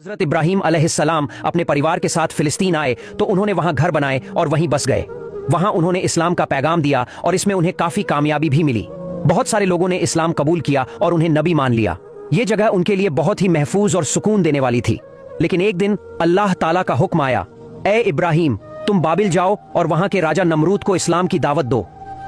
हजरत इब्राहीम अलैहिस्सलाम अपने परिवार के साथ फिलिस्तीन आए तो उन्होंने वहां घर बनाए और वहीं बस गए। वहां उन्होंने इस्लाम का पैगाम दिया और इसमें उन्हें काफी कामयाबी भी मिली। बहुत सारे लोगों ने इस्लाम कबूल किया और उन्हें नबी मान लिया। ये जगह उनके लिए बहुत ही महफूज और सुकून देने वाली थी। लेकिन एक दिन अल्लाह ताला का हुक्म आया, ए इब्राहीम, तुम बाबिल जाओ और वहां के राजा नमरूद को इस्लाम की दावत दो।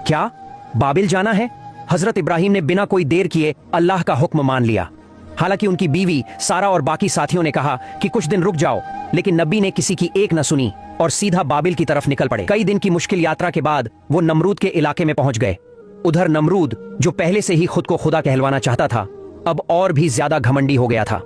क्या बाबिल जाना है? हजरत इब्राहीम ने बिना कोई देर किए अल्लाह का हुक्म मान लिया। हालांकि उनकी बीवी सारा और बाकी साथियों ने कहा कि कुछ दिन रुक जाओ, लेकिन नबी ने किसी की एक न सुनी और सीधा बाबिल की तरफ निकल पड़े। कई दिन की मुश्किल यात्रा के बाद वो नमरूद के इलाके में पहुंच गए। उधर नमरूद, जो पहले से ही खुद को खुदा कहलवाना चाहता था, अब और भी ज्यादा घमंडी हो गया था।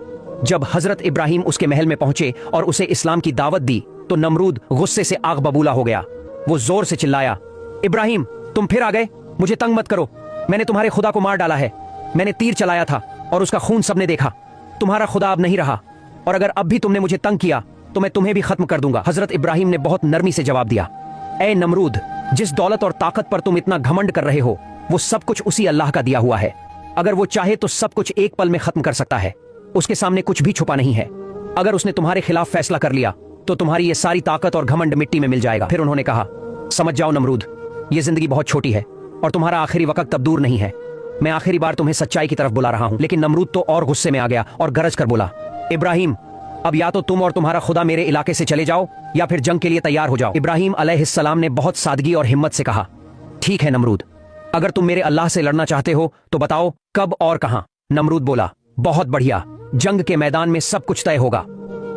जब हजरत इब्राहीम उसके महल में पहुंचे और उसे इस्लाम की दावत दी तो नमरूद गुस्से से आग बबूला हो गया। वो जोर से चिल्लाया, इब्राहीम, तुम फिर आ गए? मुझे तंग मत करो। मैंने तुम्हारे खुदा को मार डाला है। मैंने तीर चलाया था और उसका खून सबने देखा। तुम्हारा खुदा अब नहीं रहा, और अगर अब भी तुमने मुझे तंग किया तो मैं तुम्हें भी खत्म कर दूंगा। हजरत इब्राहीम ने बहुत नरमी से जवाब दिया, ए नमरूद, जिस दौलत और ताकत पर तुम इतना घमंड कर रहे हो, वो सब कुछ उसी अल्लाह का दिया हुआ है। अगर वो चाहे तो सब कुछ एक पल में खत्म कर सकता है। उसके सामने कुछ भी छुपा नहीं है। अगर उसने तुम्हारे खिलाफ फैसला कर लिया तो तुम्हारी ये सारी ताकत और घमंड मिट्टी में मिल जाएगा। फिर उन्होंने कहा, समझ जाओ नमरूद, ये जिंदगी बहुत छोटी है और तुम्हारा आखिरी वक्त तब दूर नहीं है। मैं आखिरी बार तुम्हें सच्चाई की तरफ बुला रहा हूं। लेकिन नमरूद तो और गुस्से में आ गया और गरज कर बोला, इब्राहीम, अब या तो तुम और तुम्हारा खुदा मेरे इलाके से चले जाओ या फिर जंग के लिए तैयार हो जाओ। इब्राहीम अलैहिस्सलाम ने बहुत सादगी और हिम्मत से कहा, ठीक है नमरूद, अगर तुम मेरे अल्लाह से लड़ना चाहते हो तो बताओ कब और कहां। नमरूद बोला, बहुत बढ़िया, जंग के मैदान में सब कुछ तय होगा।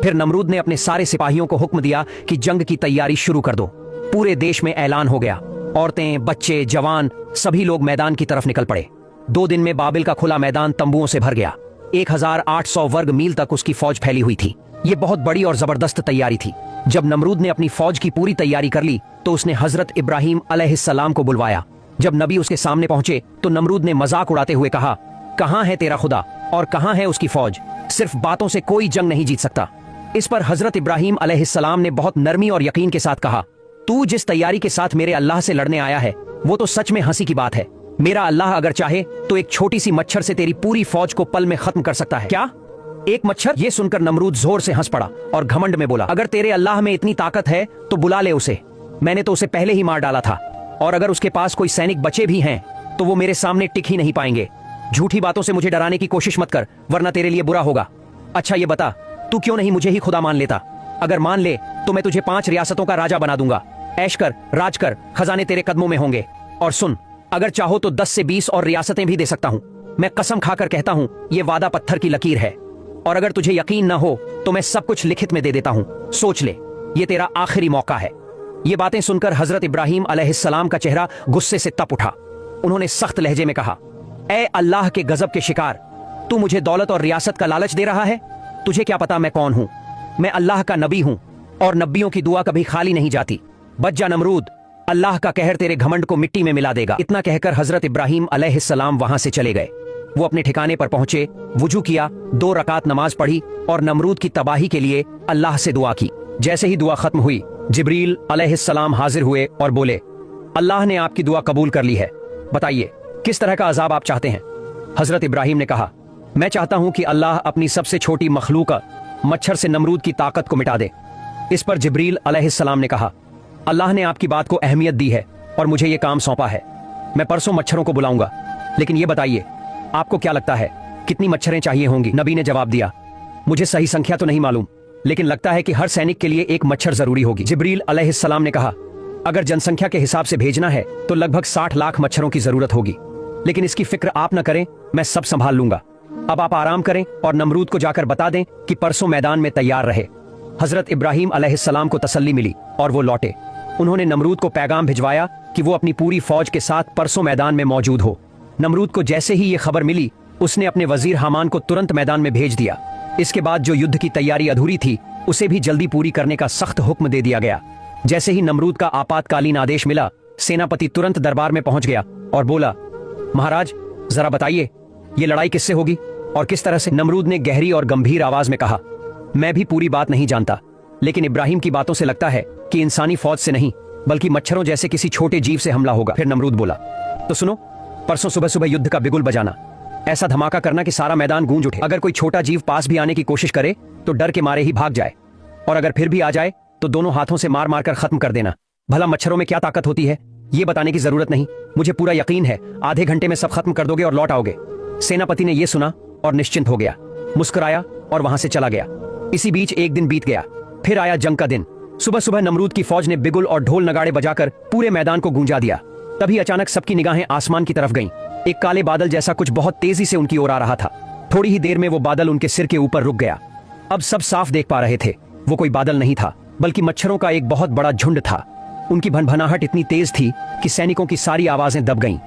फिर नमरूद ने अपने सारे सिपाहियों को हुक्म दिया कि जंग की तैयारी शुरू कर दो। पूरे देश में ऐलान हो गया। औरतें, बच्चे, जवान, सभी लोग मैदान की तरफ निकल पड़े। 2 दिन में बाबिल का खुला मैदान तंबुओं से भर गया। 1800 वर्ग मील तक उसकी फौज फैली हुई थी। ये बहुत बड़ी और जबरदस्त तैयारी थी। जब नमरूद ने अपनी फौज की पूरी तैयारी कर ली तो उसने हजरत इब्राहीम अलैहिस्सलाम को बुलवाया। जब नबी उसके सामने पहुंचे तो नमरूद ने मजाक उड़ाते हुए कहा, कहां है तेरा खुदा और कहां है उसकी फौज? सिर्फ बातों से कोई जंग नहीं जीत सकता। इस पर हजरत इब्राहीम अलैहिस्सलाम ने बहुत नरमी और यकीन के साथ कहा, तू जिस तैयारी के साथ मेरे अल्लाह से लड़ने आया है वो तो सच में हंसी की बात है। मेरा अल्लाह अगर चाहे तो एक छोटी सी मच्छर से तेरी पूरी फौज को पल में खत्म कर सकता है। क्या एक मच्छर? ये सुनकर नमरूद जोर से हंस पड़ा और घमंड में बोला, अगर तेरे अल्लाह में इतनी ताकत है तो बुला ले उसे। मैंने तो उसे पहले ही मार डाला था, और अगर उसके पास कोई सैनिक बचे भी हैं तो वो मेरे सामने टिक ही नहीं पाएंगे। झूठी बातों से मुझे डराने की कोशिश मत कर, वरना तेरे लिए बुरा होगा। अच्छा ये बता, तू क्यों नहीं मुझे ही खुदा मान लेता? अगर मान ले तो मैं तुझे 5 रियासतों का राजा बना दूंगा। ऐश कर, राज कर, खजाने तेरे कदमों में होंगे। और सुन, अगर चाहो तो 10 से 20 और रियासतें भी दे सकता हूँ। मैं कसम खाकर कहता हूँ, ये वादा पत्थर की लकीर है। और अगर तुझे यकीन ना हो तो मैं सब कुछ लिखित में दे देता हूँ। सोच ले, ये तेरा आखिरी मौका है। ये बातें सुनकर हजरत इब्राहीम अलैहिस्सलाम का चेहरा गुस्से से तप उठा। उन्होंने सख्त लहजे में कहा, ए अल्लाह के गजब के शिकार, तू मुझे दौलत और रियासत का लालच दे रहा है? तुझे क्या पता मैं कौन हूँ? मैं अल्लाह का नबी हूँ और नबियों की दुआ कभी खाली नहीं जाती। बच जा नमरूद, अल्लाह का कहर तेरे घमंड को मिट्टी में मिला देगा। इतना कहकर हजरत इब्राहीम अलैहिस्सलाम वहां से चले गए। वो अपने ठिकाने पर पहुंचे, वुजू किया, 2 रकात नमाज पढ़ी और नमरूद की तबाही के लिए अल्लाह से दुआ की। जैसे ही दुआ खत्म हुई, जिब्रील अलैहिस्सलाम हाजिर हुए और बोले, अल्लाह ने आपकी दुआ कबूल कर ली है। बताइए किस तरह का अजाब आप चाहते हैं? हजरत इब्राहीम ने कहा, मैं चाहता हूं कि अल्लाह अपनी सबसे छोटी मखलूक मच्छर से नमरूद की ताकत को मिटा दे। इस पर जिब्रील अलैहिस्सलाम ने कहा, अल्लाह ने आपकी बात को अहमियत दी है और मुझे ये काम सौंपा है। मैं परसों मच्छरों को बुलाऊंगा, लेकिन ये बताइए आपको क्या लगता है कितनी मच्छरें चाहिए होंगी? नबी ने जवाब दिया, मुझे सही संख्या तो नहीं मालूम, लेकिन लगता है कि हर सैनिक के लिए एक मच्छर जरूरी होगी। जिब्रील अलैहिस्सलाम ने कहा, अगर जनसंख्या के हिसाब से भेजना है तो लगभग 60 लाख मच्छरों की जरूरत होगी, लेकिन इसकी फिक्र आप न करें, मैं सब संभाल लूंगा। अब आप आराम करें और नमरूद को जाकर बता दें कि परसों मैदान में तैयार रहे। हजरत इब्राहीम अलैहिस्सलाम को तसल्ली मिली और वो लौटे। उन्होंने नमरूद को पैगाम भिजवाया कि वो अपनी पूरी फौज के साथ परसों मैदान में मौजूद हो। नमरूद को जैसे ही ये खबर मिली, उसने अपने वजीर हामान को तुरंत मैदान में भेज दिया। इसके बाद जो युद्ध की तैयारी अधूरी थी उसे भी जल्दी पूरी करने का सख्त हुक्म दे दिया गया। जैसे ही नमरूद का आपातकालीन आदेश मिला, सेनापति तुरंत दरबार में पहुंच गया और बोला, महाराज जरा बताइए ये लड़ाई किससे होगी और किस तरह से? नमरूद ने गहरी और गंभीर आवाज में कहा, मैं भी पूरी बात नहीं जानता, लेकिन इब्राहीम की बातों से लगता है कि इंसानी फौज से नहीं बल्कि मच्छरों जैसे किसी छोटे जीव से हमला होगा। फिर नमरूद बोला, तो सुनो, परसों सुबह सुबह युद्ध का बिगुल बजाना। ऐसा धमाका करना कि सारा मैदान गूंज उठे। अगर कोई छोटा जीव पास भी आने की कोशिश करे तो डर के मारे ही भाग जाए, और अगर फिर भी आ जाए तो दोनों हाथों से मार मार कर खत्म कर देना। भला मच्छरों में क्या ताकत होती है ये बताने की जरूरत नहीं, मुझे पूरा यकीन है आधे घंटे में सब खत्म कर दोगे और लौट आओगे। सेनापति ने यह सुना और निश्चिंत हो गया, मुस्कुराया और वहां से चला गया। इसी बीच एक दिन बीत गया, फिर आया जंग का दिन। सुबह सुबह नमरूद की फौज ने बिगुल और ढोल नगाड़े बजाकर पूरे मैदान को गूंजा दिया। तभी अचानक सबकी निगाहें आसमान की तरफ गईं। एक काले बादल जैसा कुछ बहुत तेजी से उनकी ओर आ रहा था। थोड़ी ही देर में वो बादल उनके सिर के ऊपर रुक गया। अब सब साफ देख पा रहे थे, वो कोई बादल नहीं था बल्कि मच्छरों का एक बहुत बड़ा झुंड था। उनकी भनभनाहट इतनी तेज थी कि सैनिकों की सारी आवाजें दब गईं।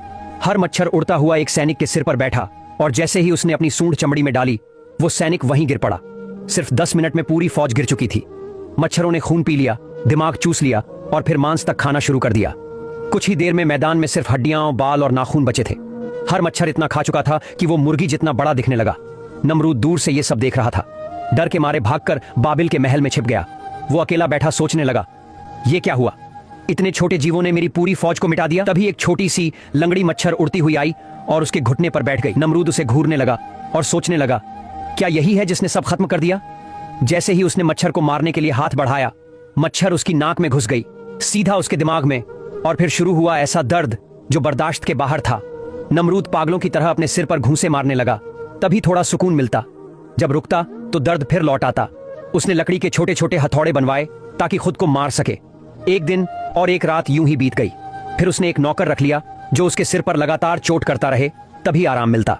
हर मच्छर उड़ता हुआ एक सैनिक के सिर पर बैठा, और जैसे ही उसने अपनी सूंड चमड़ी में डाली वो सैनिक वहीं गिर पड़ा। सिर्फ 10 मिनट में पूरी फौज गिर चुकी थी। मच्छरों ने खून पी लिया, दिमाग चूस लिया और फिर मांस तक खाना शुरू कर दिया। कुछ ही देर में मैदान में सिर्फ हड्डियां, बाल और नाखून बचे थे। हर मच्छर इतना खा चुका था कि वो मुर्गी जितना बड़ा दिखने लगा। नमरूद दूर से ये सब देख रहा था। डर के मारे भागकर बाबिल के महल में छिप गया। वो अकेला बैठा सोचने लगा, ये क्या हुआ? इतने छोटे जीवों ने मेरी पूरी फौज को मिटा दिया। तभी एक छोटी सी लंगड़ी मच्छर उड़ती हुई आई और उसके घुटने पर बैठ गई। नमरूद उसे घूरने लगा और सोचने लगा, क्या यही है जिसने सब खत्म कर दिया? जैसे ही उसने मच्छर को मारने के लिए हाथ बढ़ाया, मच्छर उसकी नाक में घुस गई, सीधा उसके दिमाग में, और फिर शुरू हुआ ऐसा दर्द जो बर्दाश्त के बाहर था। नमरूद पागलों की तरह अपने सिर पर घूंसे मारने लगा। तभी थोड़ा सुकून मिलता, जब रुकता तो दर्द फिर लौट आता। उसने लकड़ी के छोटे छोटे हथौड़े बनवाए ताकि खुद को मार सके। एक दिन और एक रात यूं ही बीत गई। फिर उसने एक नौकर रख लिया जो उसके सिर पर लगातार चोट करता रहे, तभी आराम मिलता।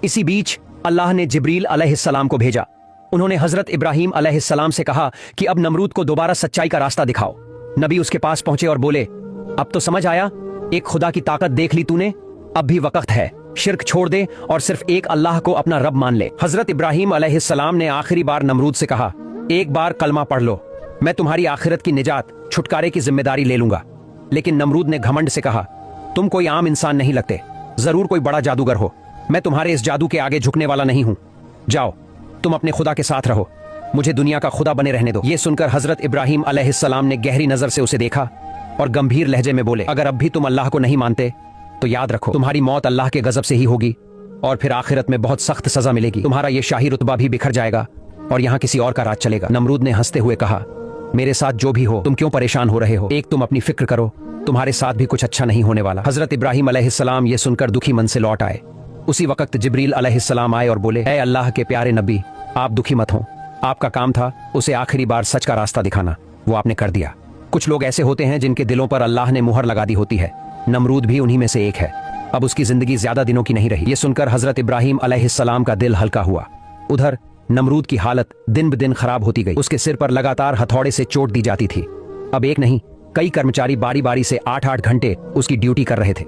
इसी बीच अल्लाह ने जिब्रील अलैहिस्सलाम को भेजा। उन्होंने हजरत इब्राहीम अलैहिस्सलाम से कहा कि अब नमरूद को दोबारा सच्चाई का रास्ता दिखाओ। नबी उसके पास पहुंचे और बोले, अब तो समझ आया, एक खुदा की ताकत देख ली तूने, अब भी वक्त है, शिर्क छोड़ दे और सिर्फ एक अल्लाह को अपना रब मान ले। हजरत इब्राहीम अलैहिस्सलाम ने आखिरी बार नमरूद से कहा, एक बार कलमा पढ़ लो, मैं तुम्हारी आखिरत की निजात, छुटकारे की जिम्मेदारी ले लूंगा। लेकिन नमरूद ने घमंड से कहा, तुम कोई आम इंसान नहीं लगते, जरूर कोई बड़ा जादूगर हो। मैं तुम्हारे इस जादू के आगे झुकने वाला नहीं हूं। जाओ, तुम अपने खुदा के साथ रहो, मुझे दुनिया का खुदा बने रहने दो। ये सुनकर हजरत इब्राहीम अलैहिस्सलाम ने गहरी नजर से उसे देखा और गंभीर लहजे में बोले, अगर अब भी तुम अल्लाह को नहीं मानते तो याद रखो, तुम्हारी मौत अल्लाह के गजब से ही होगी और फिर आखिरत में बहुत सख्त सजा मिलेगी। तुम्हारा ये शाही रुतबा भी बिखर जाएगा और यहाँ किसी और का राज चलेगा। नमरूद ने हंसते हुए कहा, मेरे साथ जो भी हो, तुम क्यों परेशान हो रहे हो? एक तुम अपनी फिक्र करो, तुम्हारे साथ भी कुछ अच्छा नहीं होने वाला। हजरत इब्राहीम अलैहिस्सलाम ये सुनकर दुखी मन से लौट आए। उसी वक्त जिब्रील अलैहिस्सलाम आए और बोले, ऐ अल्लाह के प्यारे नबी, आप दुखी मत हो, आपका काम था उसे आखिरी बार सच का रास्ता दिखाना, वो आपने कर दिया। कुछ लोग ऐसे होते हैं जिनके दिलों पर अल्लाह ने मुहर लगा दी होती है। नमरूद भी उन्हीं में से एक है। अब उसकी जिंदगी ज्यादा दिनों की नहीं रही। ये सुनकर हजरत इब्राहीम अलैहिस्सलाम का दिल हल्का हुआ। उधर नमरूद की हालत दिन ब दिन खराब होती गई। उसके सिर पर लगातार हथौड़े से चोट दी जाती थी। अब एक नहीं, कई कर्मचारी बारी बारी से 8-8 घंटे उसकी ड्यूटी कर रहे थे।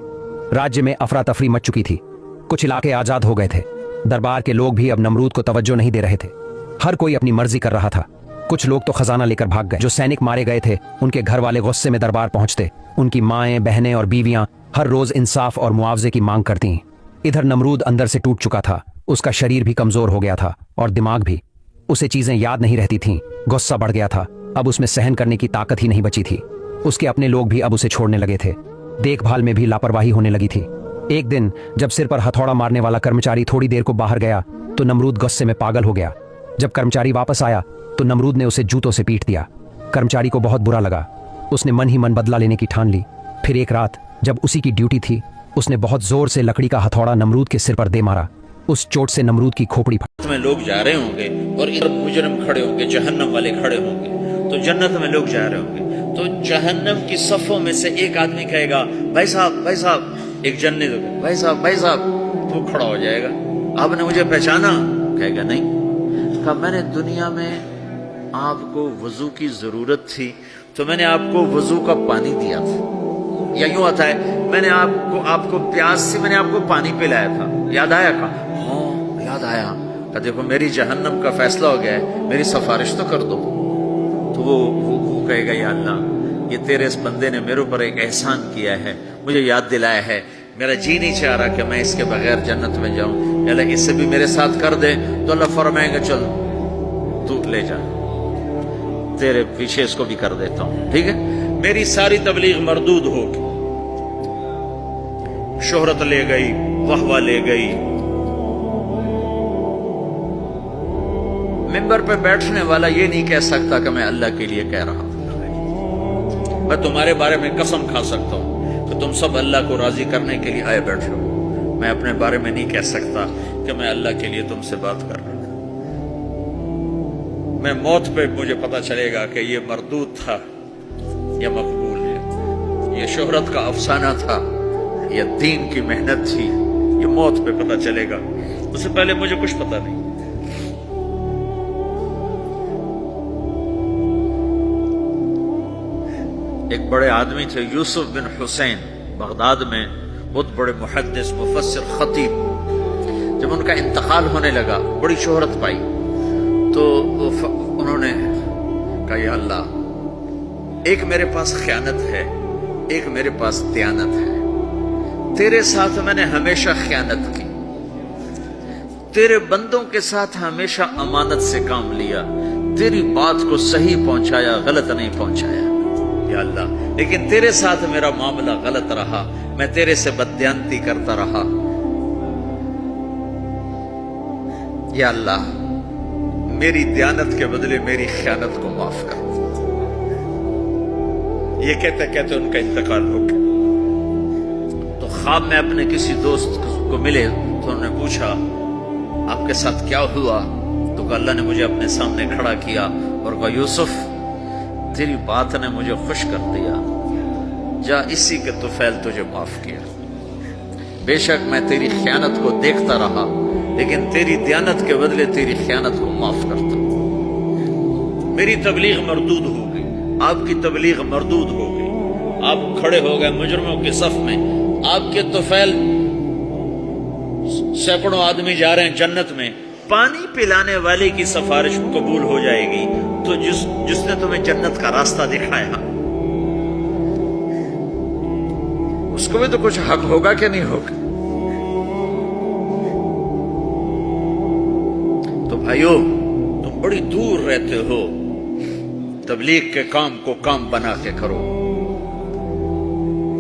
राज्य में अफरा तफरी मच चुकी थी। कुछ इलाके आजाद हो गए थे। दरबार के लोग भी अब नमरूद को तवज्जो नहीं दे रहे थे। हर कोई अपनी मर्जी कर रहा था। कुछ लोग तो खजाना लेकर भाग गए। जो सैनिक मारे गए थे उनके घर वाले गुस्से में दरबार पहुंचते। उनकी माएं, बहनें और बीवियां हर रोज इंसाफ और मुआवजे की मांग करती। इधर नमरूद अंदर से टूट चुका था। उसका शरीर भी कमजोर हो गया था और दिमाग भी। उसे चीजें याद नहीं रहती थीं। गुस्सा बढ़ गया था। अब उसमें सहन करने की ताकत ही नहीं बची थी। उसके अपने लोग भी अब उसे छोड़ने लगे थे। देखभाल में भी लापरवाही होने लगी थी। एक दिन जब सिर पर हथौड़ा मारने वाला कर्मचारी थोड़ी देर को बाहर गया तो नमरूद गुस्से में पागल हो गया। जब कर्मचारी वापस आया तो नमरूद ने उसे जूतों से पीट दिया। कर्मचारी को बहुत बुरा लगा। उसने मन ही मन बदला लेने की ठान ली। फिर एक रात जब उसी की ड्यूटी थी, उसने बहुत जोर से लकड़ी का हथौड़ा नमरूद के सिर पर दे मारा। उस चोट से नमरूद की खोपड़ी फट। में लोग जा रहे होंगे और इधर मुजरिम खड़े होंगे, जहन्नम वाले खड़े होंगे, तो जन्नत में लोग जा रहे होंगे। तो जहन्नम की सफों में से एक आदमी कहेगा, भाई साहब, एक जन्नत होगा, भाई साहब, तो खड़ा हो जाएगा। आपने मुझे पहचाना? कहेगा नहीं। कहा, मैंने दुनिया में आपको वजू की जरूरत थी तो मैंने आपको वजू का पानी दिया था। या यूं आता है, मैंने आपको प्यास थी, मैंने आपको पानी पिलाया था, याद आया? का हाँ याद आया। का देखो मेरी जहन्नम का फैसला हो गया है, मेरी सिफारिश तो कर दो। तो वो कहेगा, या अल्लाह, ये तेरे इस बंदे ने मेरे ऊपर एक एहसान किया है, मुझे याद दिलाया है, मेरा जी नहीं चाह रहा कि मैं इसके बगैर जन्नत में जाऊं। अल्लाह इससे भी मेरे साथ कर दे। तो अल्लाह फरमाएगा, चल तू ले जा, तेरे पीछे इसको भी कर देता हूं, ठीक है? मेरी सारी तबलीग मरदूद होगी। शोहरत ले गई, वाहवा ले गई, منبر پہ بیٹھنے والا یہ نہیں کہہ سکتا کہ میں اللہ کے لیے کہہ رہا ہوں۔ میں تمہارے بارے میں قسم کھا سکتا ہوں کہ تم سب اللہ کو راضی کرنے کے لیے آئے بیٹھے ہو، میں اپنے بارے میں نہیں کہہ سکتا کہ میں اللہ کے لیے تم سے بات کر رہا ہوں۔ میں موت پہ مجھے پتا چلے گا کہ یہ مردود تھا یا مقبول ہے، یہ شہرت کا افسانہ تھا یا دین کی محنت تھی، یہ موت پہ پتا چلے گا، اس سے پہلے مجھے کچھ پتا نہیں۔ ایک بڑے آدمی تھے یوسف بن حسین، بغداد میں بہت بڑے محدث، مفسر، خطیب۔ جب ان کا انتقال ہونے لگا، بڑی شہرت پائی، تو انہوں نے کہا یا اللہ، ایک میرے پاس خیانت ہے، ایک میرے پاس دیانت ہے۔ تیرے ساتھ میں نے ہمیشہ خیانت کی، تیرے بندوں کے ساتھ ہمیشہ امانت سے کام لیا، تیری بات کو صحیح پہنچایا، غلط نہیں پہنچایا یا اللہ، لیکن تیرے ساتھ میرا معاملہ غلط رہا، میں تیرے سے بددیانتی کرتا رہا یا اللہ، میری دیانت کے بدلے میری خیانت کو معاف کر۔ یہ کہتے کہتے ان کا انتقال ہو گیا۔ تو خواب میں اپنے کسی دوست کو ملے تو انہوں نے پوچھا آپ کے ساتھ کیا ہوا؟ تو کہ اللہ نے مجھے اپنے سامنے کھڑا کیا اور کہا یوسف، تیری بات نے مجھے خوش کر دیا، جا اسی کے طفیل تجھے معاف کیا۔ بے شک میں تیری خیانت کو دیکھتا رہا، لیکن تیری دیانت کے بدلے تیری خیانت کو معاف کرتا۔ میری تبلیغ مردود ہو گئی، آپ کی تبلیغ مردود ہو گئی، آپ کھڑے ہو گئے مجرموں کے صف میں، آپ کے طفیل سینکڑوں آدمی جا رہے ہیں جنت میں، پانی پلانے والے کی سفارش قبول ہو جائے گی تو جس نے تمہیں جنت کا راستہ دکھایا اس کو بھی تو کچھ حق ہوگا کہ نہیں ہوگا؟ تو بھائیو، تم بڑی دور رہتے ہو، تبلیغ کے کام کو کام بنا کے کرو،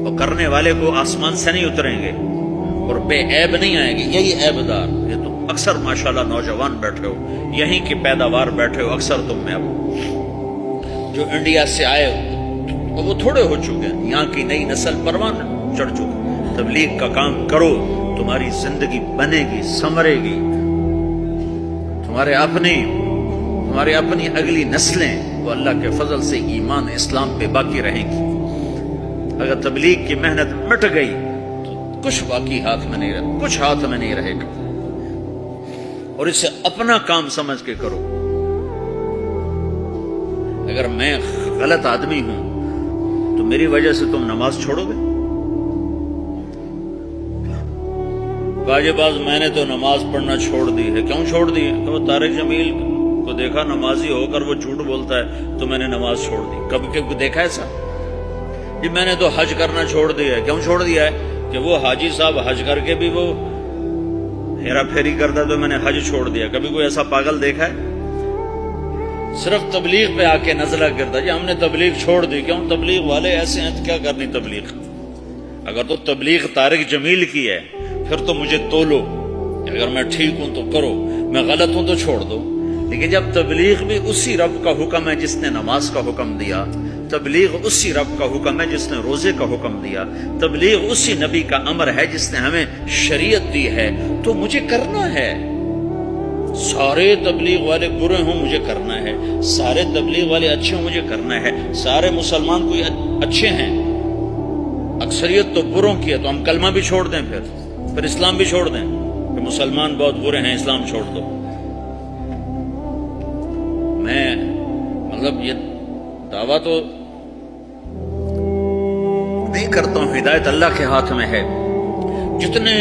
اور کرنے والے کو آسمان سے نہیں اتریں گے اور بے عیب نہیں آئیں گے، یہی عیب دار۔ یہ تم اکثر ماشاءاللہ نوجوان بیٹھے ہو، یہیں کی پیداوار بیٹھے ہو، اکثر تم میں اب جو انڈیا سے آئے اور وہ تھوڑے ہو چکے ہیں، یہاں کی نئی نسل پروان چڑھ چکے۔ تبلیغ کا کام کرو، تمہاری زندگی بنے گی، سنورے گی، تمہاری اپنی اگلی نسلیں وہ اللہ کے فضل سے ایمان اسلام پہ باقی رہیں گی۔ اگر تبلیغ کی محنت مٹ گئی تو کچھ باقی ہاتھ میں نہیں رہے، کچھ ہاتھ میں نہیں رہے گا، اور اسے اپنا کام سمجھ کے کرو۔ اگر میں غلط آدمی ہوں تو میری وجہ سے تم نماز چھوڑو گے؟ باز میں نے تو نماز پڑھنا چھوڑ دی ہے۔ کیوں چھوڑ دی ہے؟ کہ وہ طارق جمیل کو دیکھا نمازی ہو کر وہ جھوٹ بولتا ہے تو میں نے نماز چھوڑ دی۔ کبھی دیکھا ایسا؟ جی میں نے تو حج کرنا چھوڑ دیا ہے۔ کیوں چھوڑ دیا ہے؟ کہ وہ حاجی صاحب حج کر کے بھی وہ ہیرا پھیری کرتا تو میں نے حج چھوڑ دیا۔ کبھی کوئی ایسا پاگل دیکھا ہے؟ صرف تبلیغ پہ آ کے نزلہ کرتا جی ہم نے تبلیغ چھوڑ دی۔ کیوں؟ تبلیغ والے ایسے ہیں تو کیا کرنی تبلیغ؟ اگر تو تبلیغ طارق جمیل کی ہے پھر تو مجھے تولو، اگر میں ٹھیک ہوں تو کرو، میں غلط ہوں تو چھوڑ دو۔ لیکن جب تبلیغ بھی اسی رب کا حکم ہے جس نے نماز کا حکم دیا، تبلیغ اسی رب کا حکم ہے جس نے روزے کا حکم دیا، تبلیغ اسی نبی کا امر ہے جس نے ہمیں شریعت دی ہے، تو مجھے کرنا ہے۔ سارے تبلیغ والے برے ہوں مجھے کرنا ہے، سارے تبلیغ والے اچھے ہوں مجھے کرنا ہے، سارے مسلمان کوئی اچھے ہیں، اکثریت تو بروں کی ہے، تو ہم کلمہ بھی چھوڑ دیں، پھر اسلام بھی چھوڑ دیں کہ مسلمان بہت برے ہیں اسلام چھوڑ دو۔ میں یہ دعویٰ تو نہیں کرتا ہوں، ہدایت اللہ کے ہاتھ میں ہے۔ جتنے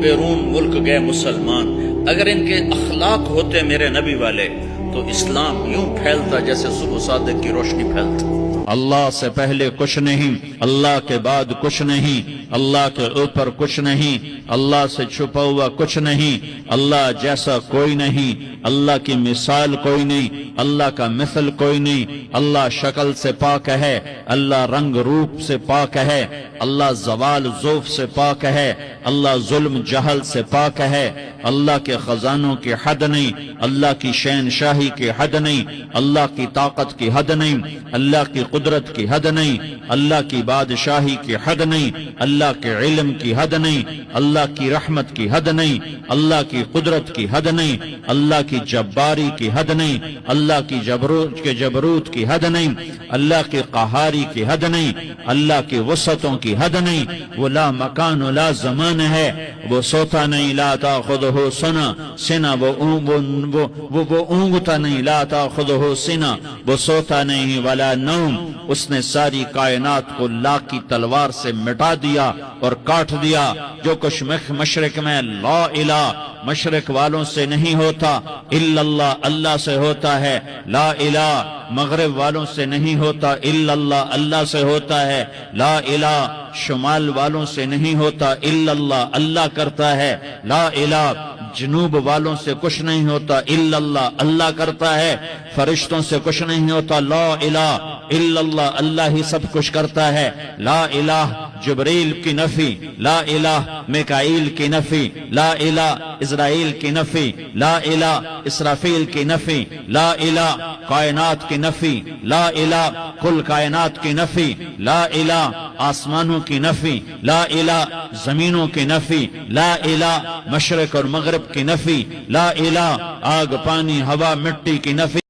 بیرون ملک گئے مسلمان، اگر ان کے اخلاق ہوتے میرے نبی والے تو اسلام یوں پھیلتا جیسے صبح صادق کی روشنی پھیلتا۔ اللہ سے پہلے کچھ نہیں، اللہ کے بعد کچھ نہیں، اللہ کے اوپر کچھ نہیں، اللہ سے چھپا ہوا کچھ نہیں، اللہ جیسا کوئی نہیں، اللہ کی مثال کوئی نہیں، اللہ کا مثل کوئی نہیں، اللہ شکل سے پاک ہے، اللہ رنگ روپ سے پاک ہے، اللہ زوال ذوف سے پاک ہے، اللہ ظلم جہل سے پاک ہے، اللہ کے خزانوں کی حد نہیں، اللہ کی شہنشاہی کی حد نہیں، اللہ کی طاقت کی حد نہیں، اللہ کی قدرت کی حد نہیں، اللہ کی بادشاہی کی حد نہیں، اللہ کے علم کی حد نہیں، اللہ کی رحمت کی حد نہیں، اللہ کی قدرت کی حد نہیں، اللہ کی جباری کی حد نہیں، اللہ کی جبروت کی حد نہیں، اللہ کی قہاری کی حد نہیں، اللہ کی وسعتوں کی حد نہیں، وہ لا مکان و لا زمان ہے، وہ سوتا نہیں، لا تاخذہ سنہ، وہ اونگتا نہیں، لا تاخذہ سنہ، وہ سوتا نہیں، ولا نوم، اس نے ساری کائنات کو لاکھ کی تلوار سے مٹا دیا اور کاٹ دیا۔ جو کچھ مشرق میں لا الہ مشرق والوں سے نہیں ہوتا الا اللہ، اللہ سے ہوتا ہے، لا الہ مغرب والوں سے نہیں ہوتا الا اللہ، اللہ سے ہوتا ہے، لا الہ شمال والوں سے نہیں ہوتا الا اللہ، اللہ کرتا ہے، لا الہ جنوب والوں سے کچھ نہیں ہوتا الا اللہ، اللہ کرتا ہے، فرشتوں سے کچھ نہیں ہوتا، لا الہ الا اللہ، اللہ ہی سب کچھ کرتا ہے، لا الہ جبریل کی نفی، لا الہ میکائیل کی نفی، لا الہ اسرائیل کی نفی، لا الہ اسرافیل کی نفی، لا الہ کائنات کی نفی، لا الہ کل کائنات کی نفی، لا الہ آسمانوں کی نفی، لا الہ زمینوں کی نفی، لا الہ مشرق اور مغرب کی نفی، لا الہ آگ پانی ہوا مٹی کی نفی۔